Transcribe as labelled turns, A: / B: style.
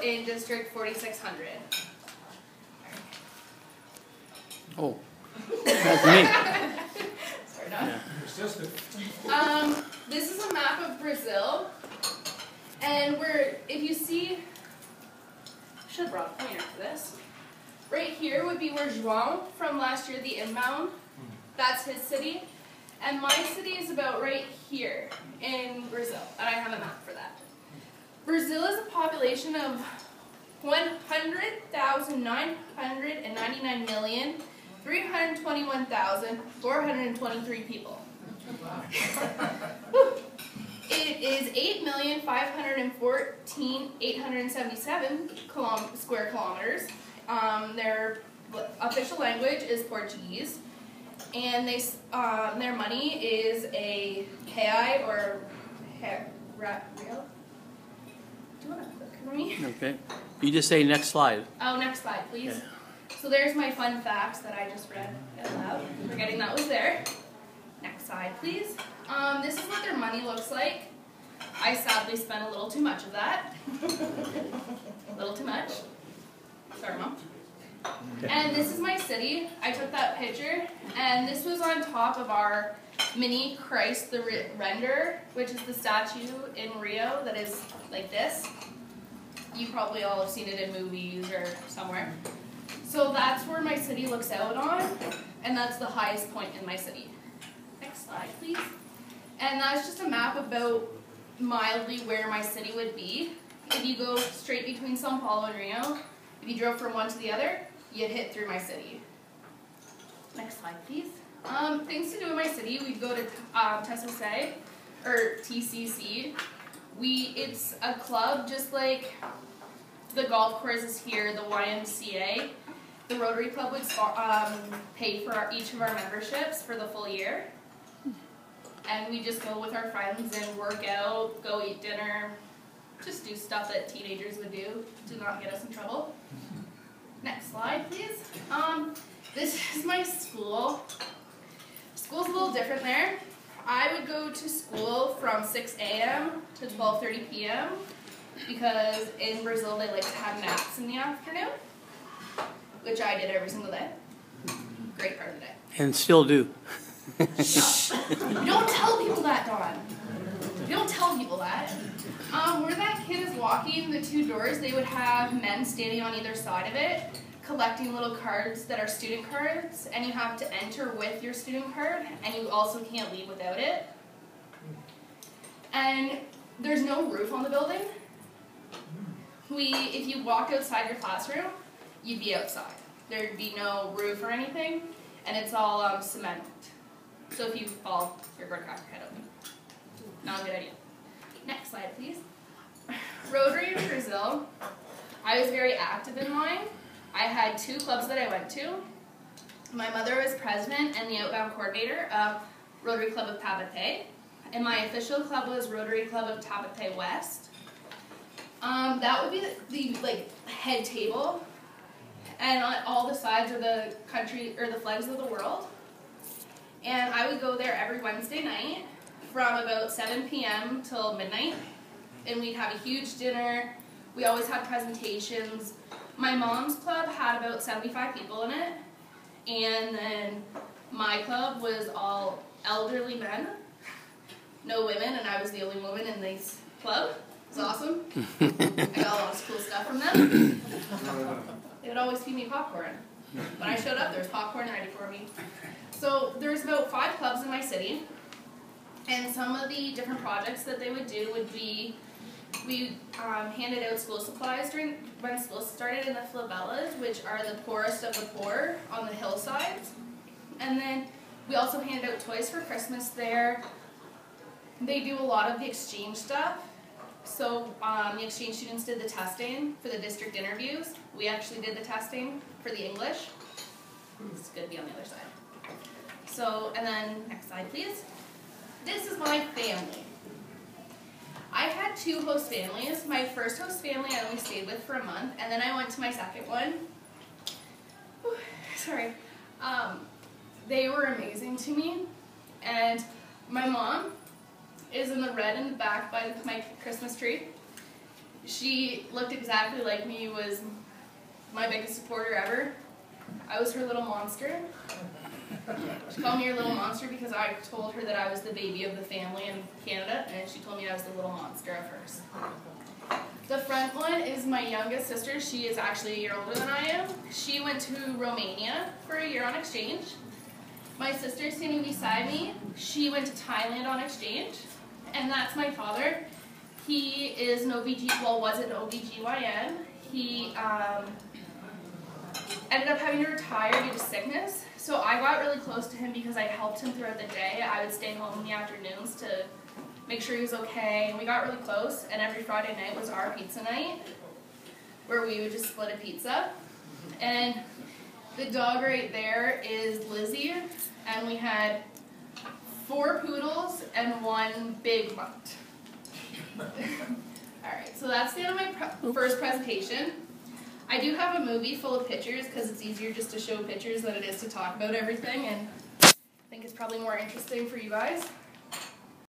A: Rio in District 4600.
B: Oh, that's me.
A: Sorry, Don. This is a map of Brazil, and if you see, I should have brought a pointer for this. Right here would be where João from last year, the inbound, that's his city. And my city is about right here in Brazil, and I have a map for that. Brazil is a population of 100,999,321,423 people. It is 8,514,877 square kilometers. Their official language is Portuguese, and their money is a real. Do you want to click for me?
B: Okay. You just say next slide.
A: Oh, next slide, please.
B: Yeah.
A: So there's my fun facts that I just read out loud. Forgetting that was there. Next slide, please. This is what their money looks like. I sadly spent a little too much of that. A little too much. Sorry, Mom. And this is my city. I took that picture, and this was on top of our mini Christ the Render, which is the statue in Rio that is like this. You probably all have seen it in movies or somewhere. So that's where my city looks out on, and that's the highest point in my city. Next slide, please. And that's just a map about mildly where my city would be. If you go straight between São Paulo and Rio, if you drove from one to the other, you'd hit through my city. Next slide, please. Things to do in my city, we'd go to TCC, or TCC. It's a club just like the golf courses here, the YMCA. The Rotary Club would pay for each of our memberships for the full year. And we just go with our friends and work out, go eat dinner, just do stuff that teenagers would do to not get us in trouble. Next slide, please. This is my school. School's a little different there. I would go to school from 6 a.m. to 12:30 p.m. because in Brazil they like to have naps in the afternoon, which I did every single day. Great part of the day.
B: And still do.
A: Shh. Don't tell people that, Dawn. You don't tell people that. Where that kid is walking, the two doors, they would have men standing on either side of it, collecting little cards that are student cards, and you have to enter with your student card, and you also can't leave without it. And there's no roof on the building. If you walk outside your classroom, you'd be outside. There'd be no roof or anything, and it's all cement. So if you fall, you're going to crack your head open. Not a good idea. Next slide, please. Rotary in Brazil. I was very active in mine. I had 2 clubs that I went to. My mother was president and the outbound coordinator of Rotary Club of Tabaté, and my official club was Rotary Club of Tabaté West. That would be the head table, and on all the sides are the country or the flags of the world. And I would go there every Wednesday night from about 7 p.m. till midnight, and we'd have a huge dinner. We always had presentations. My mom's club had about 75 people in it, and then my club was all elderly men, no women, and I was the only woman in this club. It was awesome. I got a lot of cool stuff from them. They would always feed me popcorn. When I showed up, there was popcorn ready for me. So there's about 5 clubs in my city, and some of the different projects that they would do would be, we handed out school supplies when school started in the favelas, which are the poorest of the poor on the hillsides. And then we also handed out toys for Christmas there. They do a lot of the exchange stuff. So the exchange students did the testing for the district interviews. We actually did the testing for the English. It's good to be on the other side. So, and then next slide, please. This is my family. I had 2 host families. My first host family I only stayed with for a month, and then I went to my second one. Whew, sorry. They were amazing to me, and my mom is in the red in the back by my Christmas tree. She looked exactly like me, was my biggest supporter ever. I was her little monster. She called me her little monster because I told her that I was the baby of the family in Canada, and she told me I was the little monster of hers. The front one is my youngest sister. She is actually a year older than I am. She went to Romania for a year on exchange. My sister standing beside me, she went to Thailand on exchange. And that's my father. He is an was an OBGYN. He ended up having to retire due to sickness. So I got really close to him because I helped him throughout the day. I would stay home in the afternoons to make sure he was okay, and we got really close, and every Friday night was our pizza night, where we would just split a pizza. And the dog right there is Lizzie, and we had 4 poodles and 1 big mutt. Alright, so that's the end of my first presentation. I do have a movie full of pictures, because it's easier just to show pictures than it is to talk about everything, and I think it's probably more interesting for you guys.